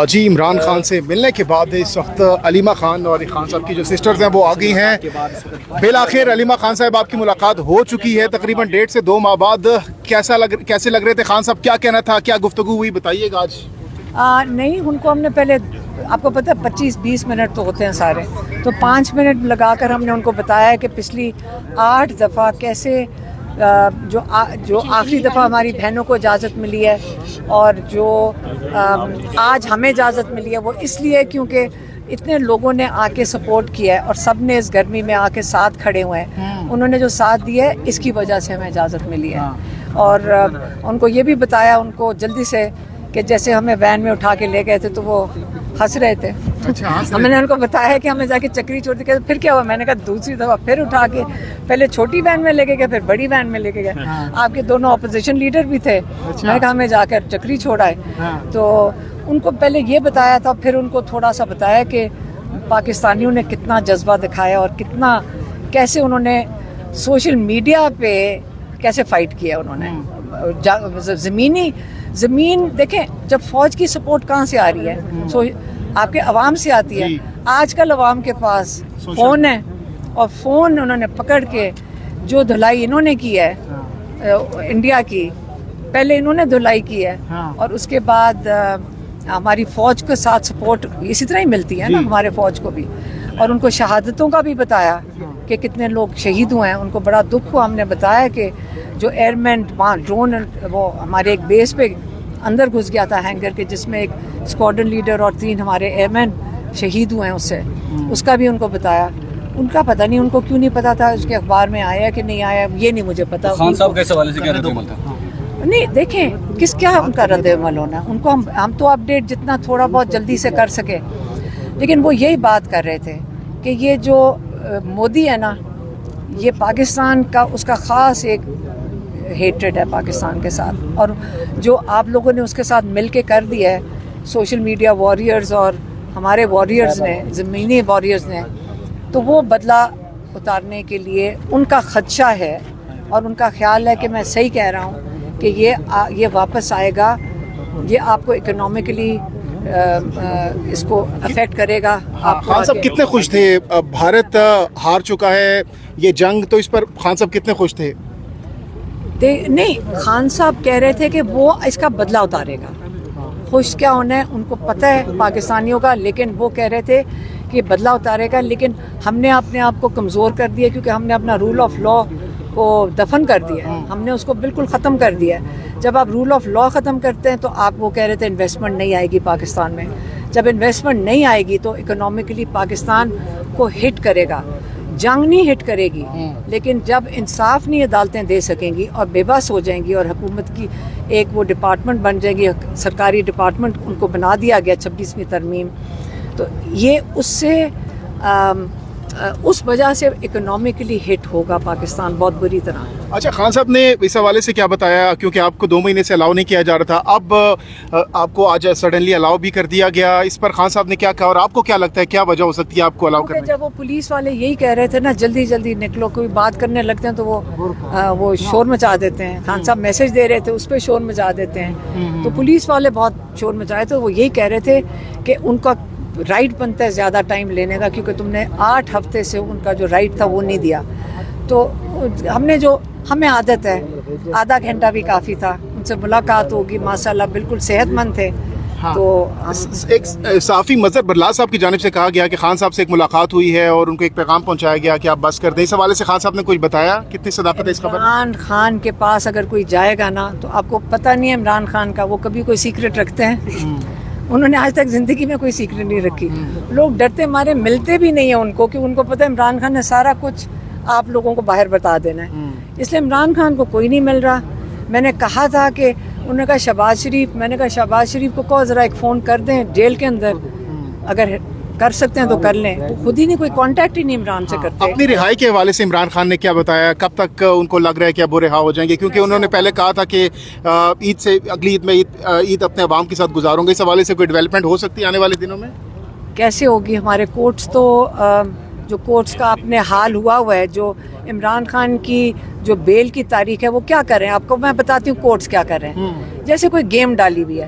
جی عمران خان سے ملنے کے بعد اس وقت علیمہ خان اور خان صاحب کی جو سسٹرز ہیں وہ آ گئی ہیں. بالآخر علیمہ خان صاحب آپ کی ملاقات ہو چکی ہے تقریباً 1.5 سے 2 ماہ بعد. کیسے لگ رہے تھے خان صاحب؟ کیا کہنا تھا؟ کیا گفتگو ہوئی؟ بتائیے گا آج. نہیں، ان کو ہم نے پہلے، آپ کو پتہ ہے 25-20 منٹ تو ہوتے ہیں سارے، تو 5 منٹ لگا کر ہم نے ان کو بتایا کہ پچھلی 8 دفعہ کیسے جو آخری دفعہ ہماری بہنوں کو اجازت ملی ہے اور جو آج ہمیں اجازت ملی ہے وہ اس لیے کیونکہ اتنے لوگوں نے آ کے سپورٹ کیا ہے اور سب نے اس گرمی میں آ کے ساتھ کھڑے ہوئے ہیں. انہوں نے جو ساتھ دیا ہے اس کی وجہ سے ہمیں اجازت ملی ہے. اور ان کو یہ بھی بتایا ان کو جلدی سے کہ جیسے ہمیں وین میں اٹھا کے لے گئے تھے تو وہ ہنس رہے تھے. ہم نے ان کو بتایا کہ ہمیں جا کے چکری چھوڑ دی. کہ پھر کیا ہوا؟ میں نے کہا دوسری دفعہ پھر اٹھا کے پہلے چھوٹی وین میں لے کے گئے پھر بڑی وین میں لے کے گئے. آپ کے دونوں اپوزیشن لیڈر بھی تھے. میں نے کہا ہمیں جا کر چکری چھوڑا ہے. تو ان کو پہلے یہ بتایا تھا، پھر ان کو تھوڑا سا بتایا کہ پاکستانیوں نے کتنا جذبہ دکھایا اور کیسے انہوں نے سوشل میڈیا پہ کیسے فائٹ کیا. انہوں نے زمین دیکھیں، جب فوج کی سپورٹ کہاں سے آ رہی ہے؟ آپ کے عوام سے آتی ہے. آج کل عوام کے پاس فون ہے اور فون انہوں نے پکڑ کے جو دھلائی انہوں نے کی ہے انڈیا کی، پہلے انہوں نے دھلائی کی ہے اور اس کے بعد ہماری فوج کے ساتھ سپورٹ اسی طرح ہی ملتی ہے نا ہمارے فوج کو بھی. اور ان کو شہادتوں کا بھی بتایا کہ کتنے لوگ شہید ہوئے ہیں. ان کو بڑا دکھ ہوا. ہم نے بتایا کہ جو ایئرمین وہاں ڈرون وہ ہمارے ایک بیس پہ اندر گھس گیا تھا ہینگر کے، جس میں ایک اسکواڈرن لیڈر اور 3 ہمارے ایئرمین شہید ہوئے ہیں اس کا بھی ان کو بتایا. ان کا پتہ نہیں ان کو کیوں نہیں پتا تھا، اس کے اخبار میں آیا کہ نہیں آیا یہ نہیں مجھے پتا. خان صاحب کے حوالے سے کیا رد عمل تھا؟ نہیں دیکھیں کیا ان کا رد عمل ہونا. ان کو ہم تو اپڈیٹ جتنا تھوڑا بہت جلدی سے کر سکے، لیکن وہ یہی بات کر رہے تھے کہ یہ جو مودی ہے نا، یہ پاکستان کا اس کا خاص ایک ہیٹریڈ ہے پاکستان کے ساتھ، اور جو آپ لوگوں نے اس کے ساتھ مل کے کر دیا ہے سوشل میڈیا واریئرز اور ہمارے واریئرز نے، زمینی واریئرز نے، تو وہ بدلہ اتارنے کے لیے ان کا خدشہ ہے اور ان کا خیال ہے کہ میں صحیح کہہ رہا ہوں کہ یہ واپس آئے گا. یہ آپ کو اکنامکلی اس کو افیکٹ کرے گا. خان صاحب کتنے خوش تھے؟ بھارت ہار چکا ہے یہ جنگ، تو اس پر خان صاحب کتنے خوش تھے؟ نہیں، خان صاحب کہہ رہے تھے کہ وہ اس کا بدلہ اتارے گا. خوش کیا ہونا ہے ان کو پتہ ہے پاکستانیوں کا، لیکن وہ کہہ رہے تھے کہ بدلہ اتارے گا. لیکن ہم نے اپنے آپ کو کمزور کر دیا کیونکہ ہم نے اپنا رول آف لا کو دفن کر دیا ہے. ہم نے اس کو بالکل ختم کر دیا ہے. جب آپ رول آف لا ختم کرتے ہیں تو آپ وہ کہہ رہے تھے انویسٹمنٹ نہیں آئے گی پاکستان میں. جب انویسٹمنٹ نہیں آئے گی تو اکنامکلی پاکستان کو ہٹ کرے گا. جنگ نہیں ہٹ کرے گی، لیکن جب انصاف نہیں عدالتیں دے سکیں گی اور بے بس ہو جائیں گی اور حکومت کی ایک وہ ڈپارٹمنٹ بن جائے گی، سرکاری ڈپارٹمنٹ ان کو بنا دیا گیا 26ویں ترمیم، تو یہ اس وجہ سے اکنامکلی ہٹ ہوگا پاکستان بہت بری طرح. اچھا، خان صاحب نے اس حوالے سے کیا بتایا؟ کیونکہ آپ کو 2 مہینے سے الاؤ نہیں کیا جا رہا تھا، اب آپ کو آج سڈنلی الاؤ بھی کر دیا گیا. اس پر خان صاحب نے کیا کہا اور آپ کو کیا لگتا ہے کیا وجہ ہو سکتی ہے آپ کو الاؤ کرنے؟ جب وہ پولیس والے یہی کہہ رہے تھے نا جلدی جلدی نکلو، کوئی بات کرنے لگتے ہیں تو وہ شور مچا دیتے ہیں. خان صاحب میسج دے رہے تھے اس پہ شور مچا دیتے ہیں. تو پولیس والے بہت شور مچائے تھے. وہ یہی کہہ رہے تھے کہ ان کا رائٹ بنتا ہے زیادہ ٹائم لینے کا، کیونکہ تم نے 8 ہفتے سے ان کا جو رائٹ تھا وہ نہیں دیا. تو ہمیں عادت ہے، آدھا گھنٹہ بھی کافی تھا. ان سے ملاقات ہوگی، ماشاءاللہ بالکل صحت مند تھے. تو ایک صحافی مظہر برلا صاحب کی جانب سے کہا گیا کہ خان صاحب سے ایک ملاقات ہوئی ہے اور ان کو ایک پیغام پہنچایا گیا کہ آپ بس کر دیں. اس حوالے سے خان صاحب نے کچھ بتایا؟ کتنی صداقت ہے اس خبر؟ عمران خان کے پاس اگر کوئی جائے گا نا تو آپ کو پتہ نہیں ہے عمران خان کا وہ کبھی کوئی سیکرٹ رکھتے ہیں؟ انہوں نے آج تک زندگی میں کوئی سیکرٹ نہیں رکھی. لوگ ڈرتے مارے ملتے بھی نہیں ہیں ان کو، کہ ان کو پتہ ہے عمران خان نے سارا کچھ آپ لوگوں کو باہر بتا دینا ہے. اس لیے عمران خان کو کوئی نہیں مل رہا. میں نے کہا تھا کہ انہوں نے کہا شہباز شریف کو کہو ذرا ایک فون کر دیں جیل کے اندر، اگر کر سکتے ہیں تو کر لیں. وہ خود ہی نہیں، کوئی کانٹیکٹ ہی نہیں عمران سے کرتے. اپنی رہائی کے حوالے سے عمران خان نے کیا بتایا؟ کب تک ان کو لگ رہا ہے کہ اب وہ رہا ہو جائیں گے؟ کیونکہ انہوں نے پہلے کہا تھا کہ عید سے اگلی عید میں عید اپنے عوام کے ساتھ گزاروں گے. اس حوالے سے کوئی ڈیولپمنٹ ہو سکتی ہے آنے والے دنوں میں؟ کیسے ہوگی؟ ہمارے کورٹس تو جو کورٹس کا اپنے حال ہوا ہے، جو عمران خان کی جو بیل کی تاریخ ہے وہ کیا کر رہے ہیں آپ کو میں بتاتی ہوں. کورٹس کیا کر رہے ہیں، جیسے کوئی گیم ڈالی ہوئی ہے.